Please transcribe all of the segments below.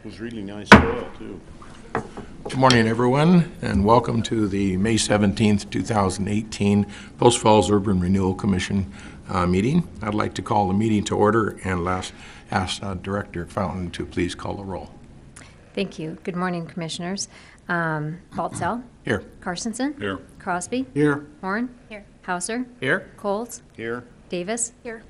was really nice soil too. Good morning, everyone, and welcome to the May 17th, 2018 Post Falls Urban Renewal Commission meeting. I'd like to call the meeting to order and ask Director Fountain to please call the roll. Thank you. Good morning, Commissioners. Baltzell? Here. Carstensen? Here. Crosby? Here. Horn? Here. Hauser? Here. Coles? Here. Davis? Here.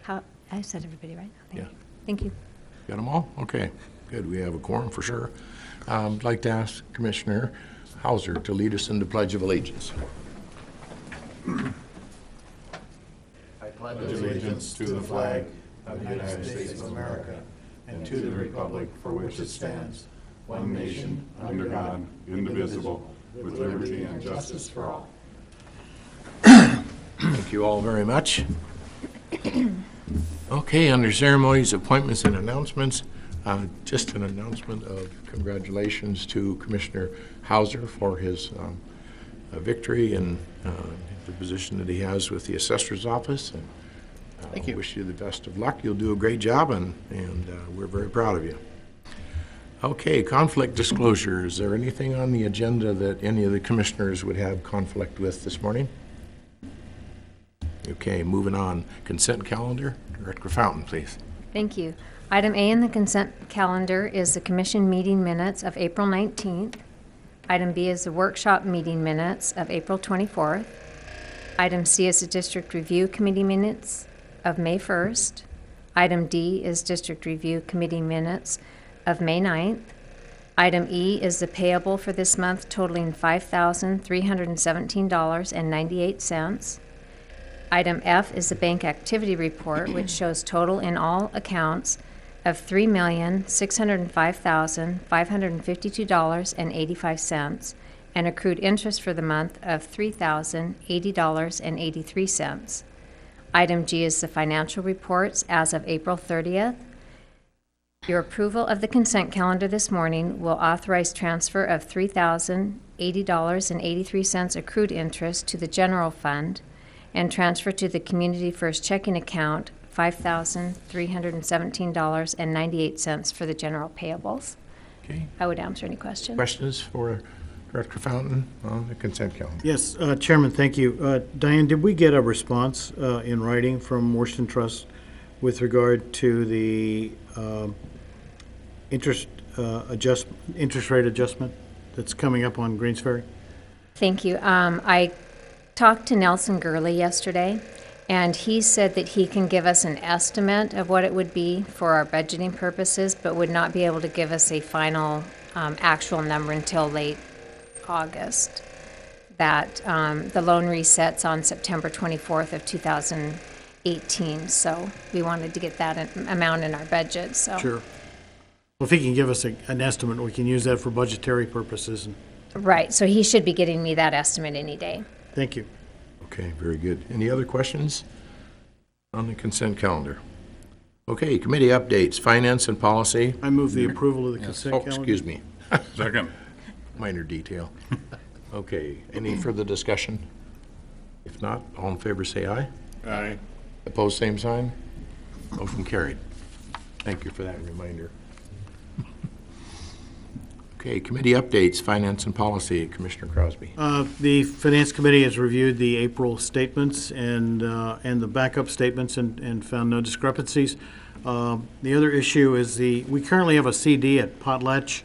I said everybody right now. Thank you. Got them all? Okay, good. We have a quorum for sure. I'd like to ask Commissioner Hauser to lead us in the Pledge of Allegiance. I pledge allegiance to the flag of the United States of America and to the republic for which it stands, one nation, under God, indivisible, with liberty and justice for all. Thank you all very much. Okay, under ceremonies, appointments, and announcements, just an announcement of congratulations to Commissioner Hauser for his victory and the position that he has with the assessor's office. And Thank you. Wish you the best of luck. You'll do a great job, and we're very proud of you. Okay, conflict disclosure. Is there anything on the agenda that any of the commissioners would have conflict with this morning? Okay, moving on. Consent calendar. Director Fountain, please. Thank you. Item A in the consent calendar is the commission meeting minutes of April 19th. Item B is the workshop meeting minutes of April 24th. Item C is the district review committee minutes of May 1st. Item D is district review committee minutes of May 9th. Item E is the payable for this month totaling $5,317.98. Item F is the bank activity report, which shows total in all accounts of $3,605,552.85 and accrued interest for the month of $3,080.83. Item G is the financial reports as of April 30th. Your approval of the consent calendar this morning will authorize transfer of $3,080.83 accrued interest to the general fund and transfer to the Community First checking account $5,317.98 for the general payables. Okay. I would answer any questions. Questions for Director Fountain on the consent calendar? Yes, Chairman, thank you. Diane, did we get a response in writing from Washington Trust with regard to the interest rate adjustment that's coming up on Greens Ferry? Thank you. I talked to Nelson Gurley yesterday, and he said that he can give us an estimate of what it would be for our budgeting purposes, but would not be able to give us a final actual number until late August. That the loan resets on September 24th of 2018, so we wanted to get that amount in our budget. So Sure. Well, if he can give us an estimate, we can use that for budgetary purposes. Right, so he should be getting me that estimate any day. Thank you. Okay, very good. Any other questions on the consent calendar? Okay, committee updates, finance and policy. I move the approval of the consent Oh, calendar. excuse me. Second. Minor detail. Okay, any further discussion? If not, all in favor say aye. Aye. Opposed, same sign. Motion carried. Thank you for that reminder. Okay, committee updates, finance and policy. Commissioner Crosby. The Finance Committee has reviewed the April statements and the backup statements and found no discrepancies. The other issue is we currently have a CD at Potlatch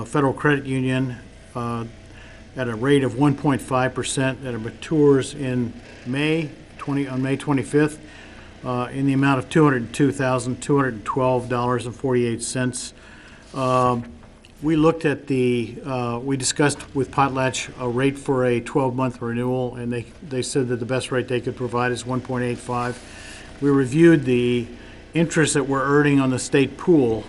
Federal Credit Union at a rate of 1.5% that matures in on May 25th in the amount of $202,212.48. We looked at we discussed with Potlatch a rate for a 12-month renewal, and they said that the best rate they could provide is 1.85. We reviewed the interest that we're earning on the state pool,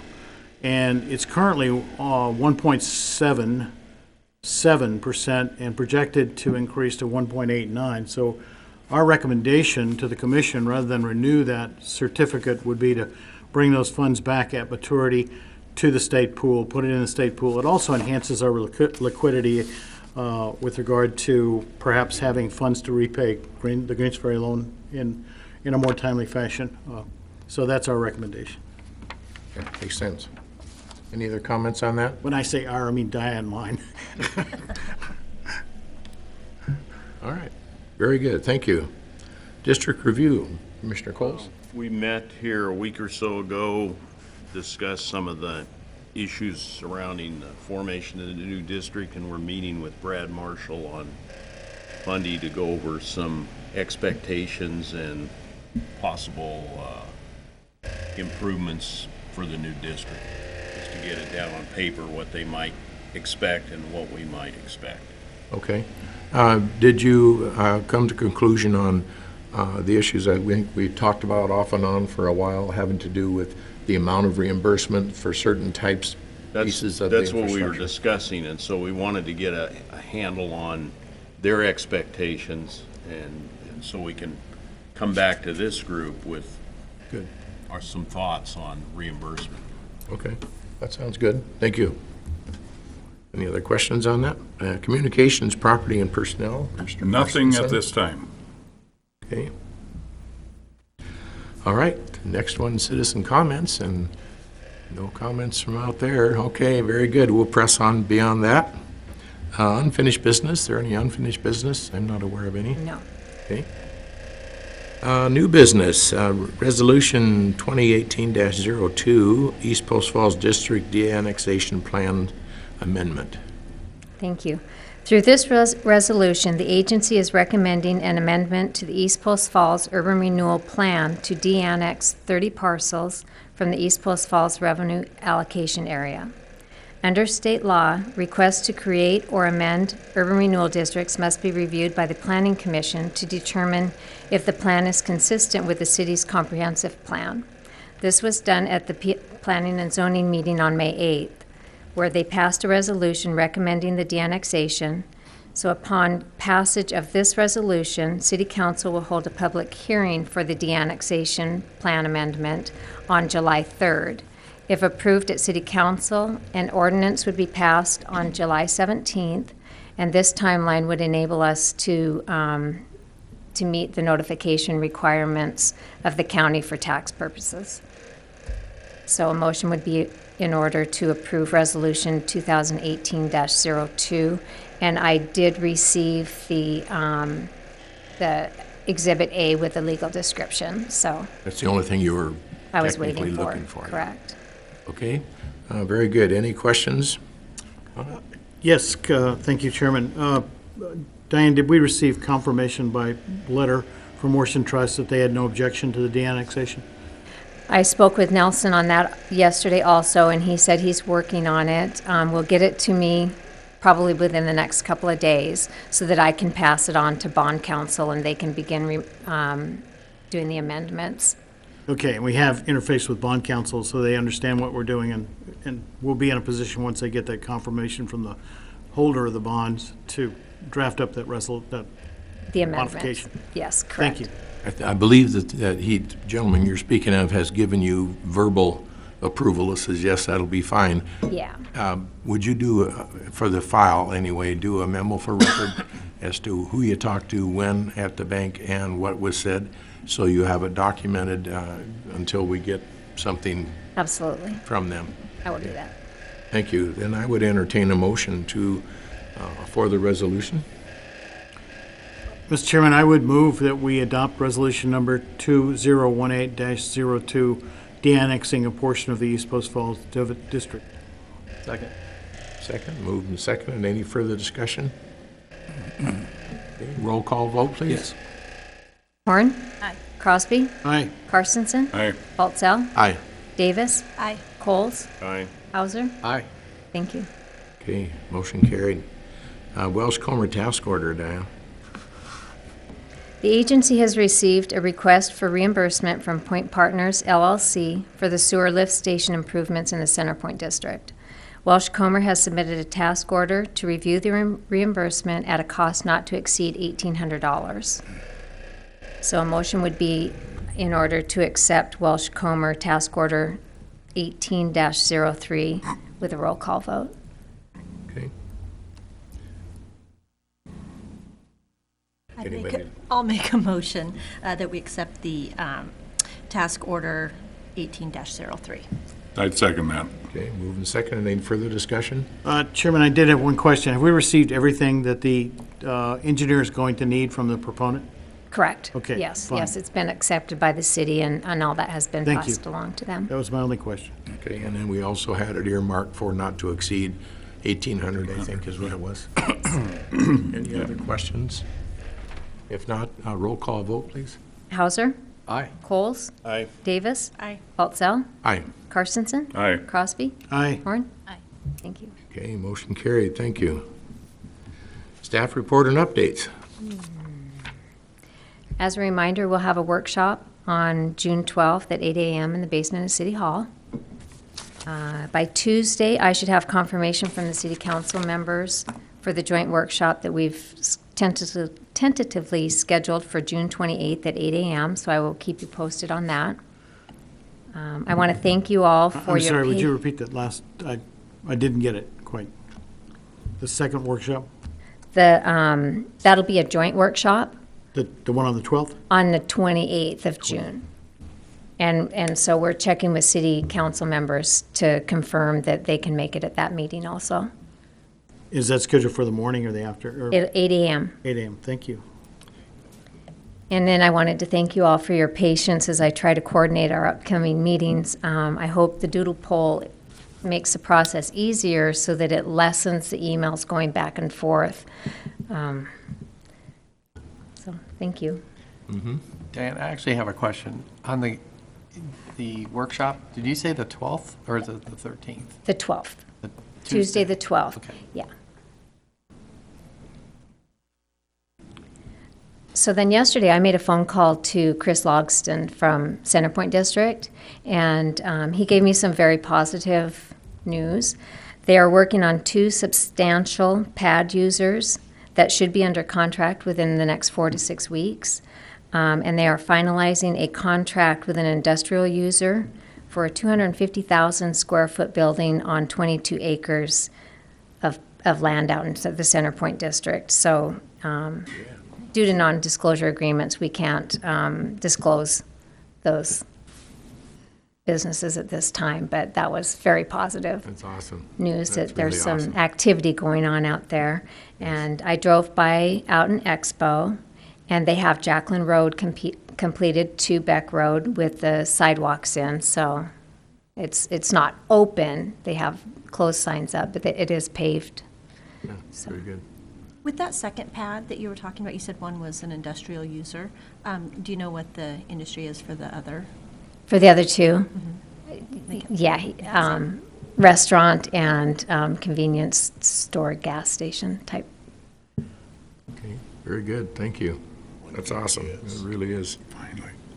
and it's currently 1.77% and projected to increase to 1.89. So our recommendation to the commission, rather than renew that certificate, would be to bring those funds back at maturity to the state pool, put it in the state pool. It also enhances our liquidity with regard to perhaps having funds to repay the Greens Ferry loan in a more timely fashion. So that's our recommendation. That makes sense. Any other comments on that? When I say our, I mean Diane mine. All right, very good, thank you. District review, Commissioner Coles? We met here a week or so ago, discussed some of the issues surrounding the formation of the new district, and we're meeting with Brad Marshall on Monday to go over some expectations and possible improvements for the new district, just to get it down on paper, what they might expect and what we might expect. Okay. Did you come to conclusion on the issues that we talked about off and on for a while, having to do with the amount of reimbursement for certain types, pieces of the That's what we were infrastructure? discussing, and so we wanted to get a handle on their expectations, and so we can come back to this group with Good. some thoughts on reimbursement. Okay, that sounds good. Thank you. Any other questions on that? Communications, property, and personnel? Mr. Nothing Carstensen? at this time. Okay. All right, next one, citizen comments, and no comments from out there. Okay, very good. We'll press on beyond that. Unfinished business, is there any unfinished business? I'm not aware of any. No. Okay. New business, Resolution 2018-02, East Post Falls District De-annexation Plan Amendment. Thank you. Through this resolution, the agency is recommending an amendment to the East Post Falls Urban Renewal Plan to de-annex 30 parcels from the East Post Falls Revenue Allocation Area. Under state law, requests to create or amend urban renewal districts must be reviewed by the Planning Commission to determine if the plan is consistent with the city's comprehensive plan. This was done at the Planning and Zoning meeting on May 8th, where they passed a resolution recommending the de-annexation. So upon passage of this resolution, City Council will hold a public hearing for the de-annexation plan amendment on July 3rd. If approved at City Council, an ordinance would be passed on July 17th, and this timeline would enable us to meet the notification requirements of the county for tax purposes. So a motion would be in order to approve Resolution 2018-02, and I did receive the Exhibit A with the legal description, so That's the only thing you were I was technically waiting for. looking for. Correct. Okay, very good. Any questions? Yes, thank you, Chairman. Diane, did we receive confirmation by letter from Washington Trust that they had no objection to the de-annexation? I spoke with Nelson on that yesterday also, and he said he's working on it. Will get it to me probably within the next couple of days so that I can pass it on to bond counsel and they can begin doing the amendments. Okay, and we have interfaced with bond counsel so they understand what we're doing, and we'll be in a position once they get that confirmation from the holder of the bonds to draft up that The amendment. modification. Yes, correct. I Thank you. believe that the gentleman you're speaking of has given you verbal approval. It says, yes, that'll be fine. Yeah. Would you do, for the file anyway, do a memo for record as to who you talked to, when at the bank, and what was said, so you have it documented until we get something Absolutely. from them? I will do that. Thank you. Then I would entertain a motion for the resolution. Mr. Chairman, I would move that we adopt resolution number 2018-02, de-annexing a portion of the East Post Falls District. Second. Second, moved and seconded. Any further discussion? Okay, roll call vote, please. Yes. Horn? Aye. Crosby? Aye. Carstensen? Aye. Baltzell? Aye. Davis? Aye. Coles? Aye. Hauser? Aye. Thank you. Okay, motion carried. Welch Comer task order, Diane. The agency has received a request for reimbursement from Pointe Partners LLC for the sewer lift station improvements in the Centrepointe District. Welch Comer has submitted a task order to review the reimbursement at a cost not to exceed $1,800. So a motion would be in order to accept Welch Comer task order 18-03 with a roll call vote. Okay. I'll make a motion that we accept the task order 18-03. I'd second that. Okay, moving second. Any further discussion? Chairman, I did have one question. Have we received everything that the engineer is going to need from the proponent? Correct. Okay, Yes, fine. yes, it's been accepted by the city, and all that has been Thank you. passed along to them. That was my only question. Okay, and then we also had it earmarked for not to exceed 1,800, I think is what it was. Any other questions? If not, roll call vote, please. Hauser? Aye. Coles? Aye. Davis? Aye. Waltzell? Aye. Carstensen? Aye. Crosby? Aye. Horn? Aye. Thank you. Okay, motion carried. Thank you. Staff report and updates. As a reminder, we'll have a workshop on June 12th at 8 a.m. in the basement of City Hall. By Tuesday, I should have confirmation from the city council members for the joint workshop that we've tentatively scheduled for June 28th at 8 a.m., so I will keep you posted on that. I want to thank you all for I'm your... sorry, would you repeat that last, I didn't get it quite. The second workshop? That'll be a joint workshop The one on the 12th? on the 28th of June. And so we're checking with city council members to confirm that they can make it at that meeting also. Is that scheduled for the morning or the after? Or At 8 a.m. 8 a.m., thank you. And then I wanted to thank you all for your patience as I try to coordinate our upcoming meetings. I hope the doodle poll makes the process easier so that it lessens the emails going back and forth. So, thank you. Dan, I actually have a question. On the workshop, did you say the 12th or is it the 13th? The 12th, The Tuesday the 12th. Okay. Yeah. So then yesterday, I made a phone call to Chris Logston from Centrepointe District, and he gave me some very positive news. They are working on 2 substantial pad users that should be under contract within the next 4 to 6 weeks. And they are finalizing a contract with an industrial user for a 250,000 square foot building on 22 acres of land out in the Centrepointe District. So due to non-disclosure agreements, we can't disclose those businesses at this time, but that was very positive That's awesome. news That's that there's really some awesome. activity going on out there. And I drove by out in Expo, and they have Jacqueline Road completed to Beck Road with the sidewalks in, so it's not open. They have closed signs up, but it is paved. Yeah, very good. With that second pad that you were talking about, you said one was an industrial user. Do you know what the industry is for the other? For the other 2, yeah, restaurant and convenience store, gas station type. Okay, very good. Thank you. That's awesome. It really is.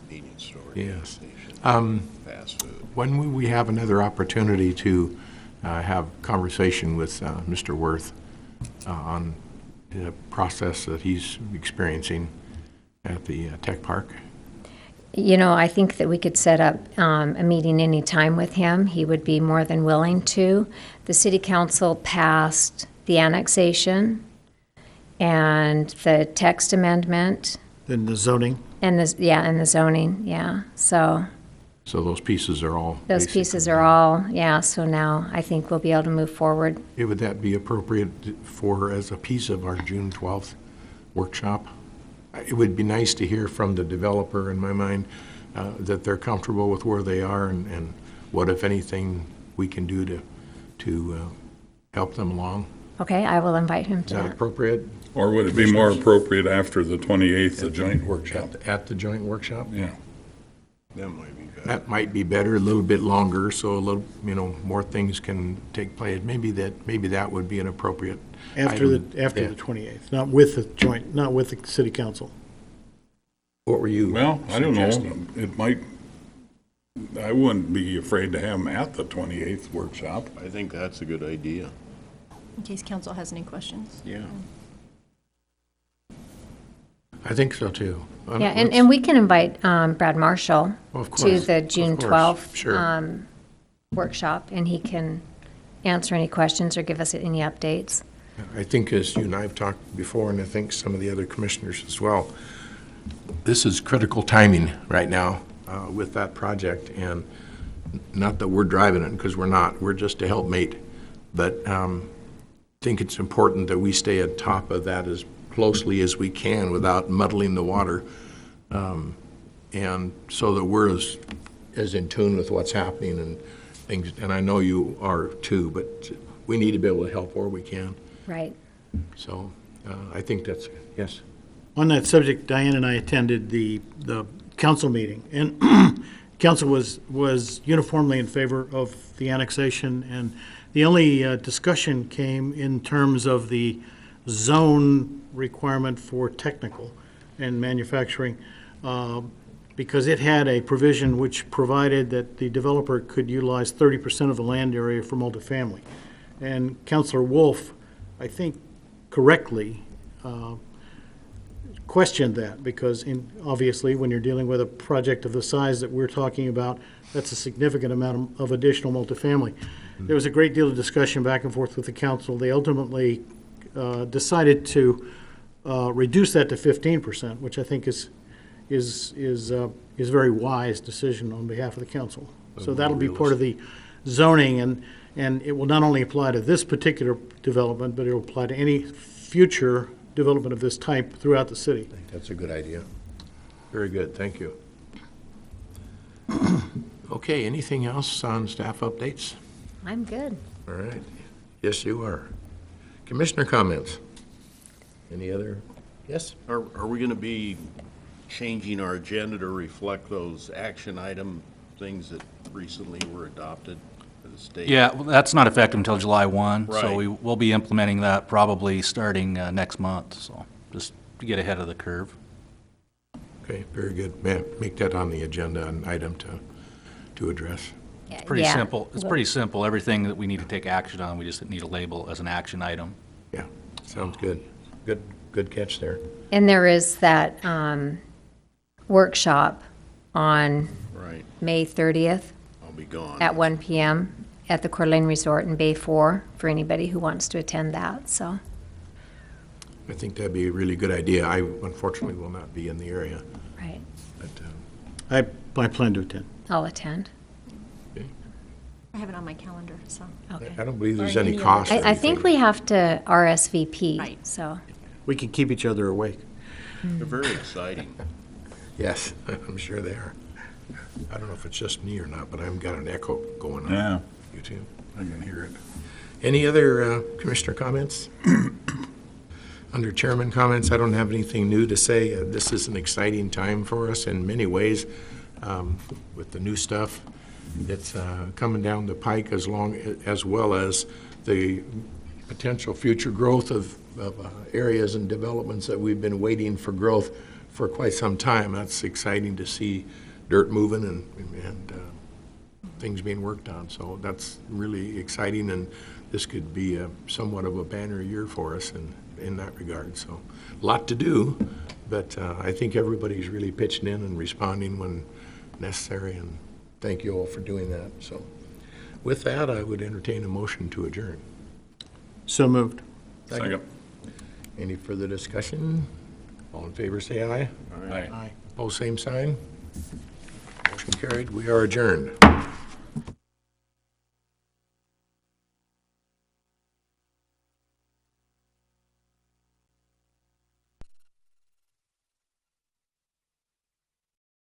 Convenience store. Yes. Fast food. When will we have another opportunity to have conversation with Mr. Worth on the process that he's experiencing at the tech park? You know, I think that we could set up a meeting anytime with him. He would be more than willing to. The city council passed the annexation and the text amendment Then the zoning? and the zoning, yeah. So So those pieces are all. those basically pieces are done. all, yeah, so now I think we'll be able to move forward. Would that be appropriate for, as a piece of our June 12th workshop? It would be nice to hear from the developer, in my mind, that they're comfortable with where they are and what, if anything, we can do to help them along. Okay, I will invite him Is to that that. appropriate? Or would it be more appropriate after the 28th, the joint workshop? At the joint workshop? Yeah. That might be better. That might be better, a little bit longer, so a little, more things can take place. Maybe that would be an appropriate After item. the 28th, not with the city council. What were you Well, I don't know. suggesting? It might, I wouldn't be afraid to have them at the 28th workshop. I think that's a good idea. In case council has any questions. Yeah. I think so, too. Yeah, and we can invite Brad Marshall Of to course, the of June course, 12th sure. workshop, and he can answer any questions or give us any updates. I think, as you and I have talked before, and I think some of the other commissioners as well, this is critical timing right now with that project, and not that we're driving it, because we're not, we're just a helpmate, but I think it's important that we stay on top of that as closely as we can without muddling the water, and so that we're as in tune with what's happening and things, and I know you are too, but we need to be able to help where we can. Right. So I think that's, yes. On that subject, Diane and I attended the council meeting, and council was uniformly in favor of the annexation, and the only discussion came in terms of the zone requirement for technical and manufacturing, because it had a provision which provided that the developer could utilize 30% of the land area for multifamily. And Councilor Wolf, I think correctly, questioned that, because obviously, when you're dealing with a project of the size that we're talking about, that's a significant amount of additional multifamily. There was a great deal of discussion back and forth with the council. They ultimately decided to reduce that to 15%, which I think is a very wise decision on behalf of the council. So that'll be part of the zoning, and it will not only apply to this particular development, but it will apply to any future development of this type throughout the city. I think that's a good idea. Very good, thank you. Okay, anything else on staff updates? I'm good. All right, yes, you are. Commissioner comments? Any other? Yes? Are we going to be changing our agenda to reflect those action item things that recently were adopted by the state? Yeah, well, that's not effective until July 1, so Right. we will be implementing that probably starting next month, so just to get ahead of the curve. Okay, very good. Make that on the agenda, an item to address. It's Pretty simple. It's pretty simple. Everything that we need to take action on, we just need a label as an action item. Yeah, sounds good. Good catch there. And there is that workshop on Right, May 30th I'll be gone. at 1 p.m. at the Coeur d'Alene Resort in Bay 4 for anybody who wants to attend that, so. I think that'd be a really good idea. I unfortunately will not be in the area, Right. but I plan to attend. I'll attend. I have it on my calendar, so. Okay. I don't believe there's Or any any other- cost. or I think anything. we have to RSVP, Right. so. We can keep each other awake. They're very exciting. Yes, I'm sure they are. I don't know if it's just me or not, but I've got an echo going on. Yeah, You too? I can hear it. Any other commissioner comments? Under chairman comments, I don't have anything new to say. This is an exciting time for us in many ways with the new stuff. It's coming down the pike as well as the potential future growth of areas and developments that we've been waiting for growth for quite some time. That's exciting to see dirt moving and things being worked on. So that's really exciting, and this could be somewhat of a banner year for us in that regard. So a lot to do, but I think everybody's really pitching in and responding when necessary, and thank you all for doing that. So with that, I would entertain a motion to adjourn. So moved. Second. Any further discussion? All in favor, say aye. Aye. Opposed, same sign. Motion carried. We are adjourned.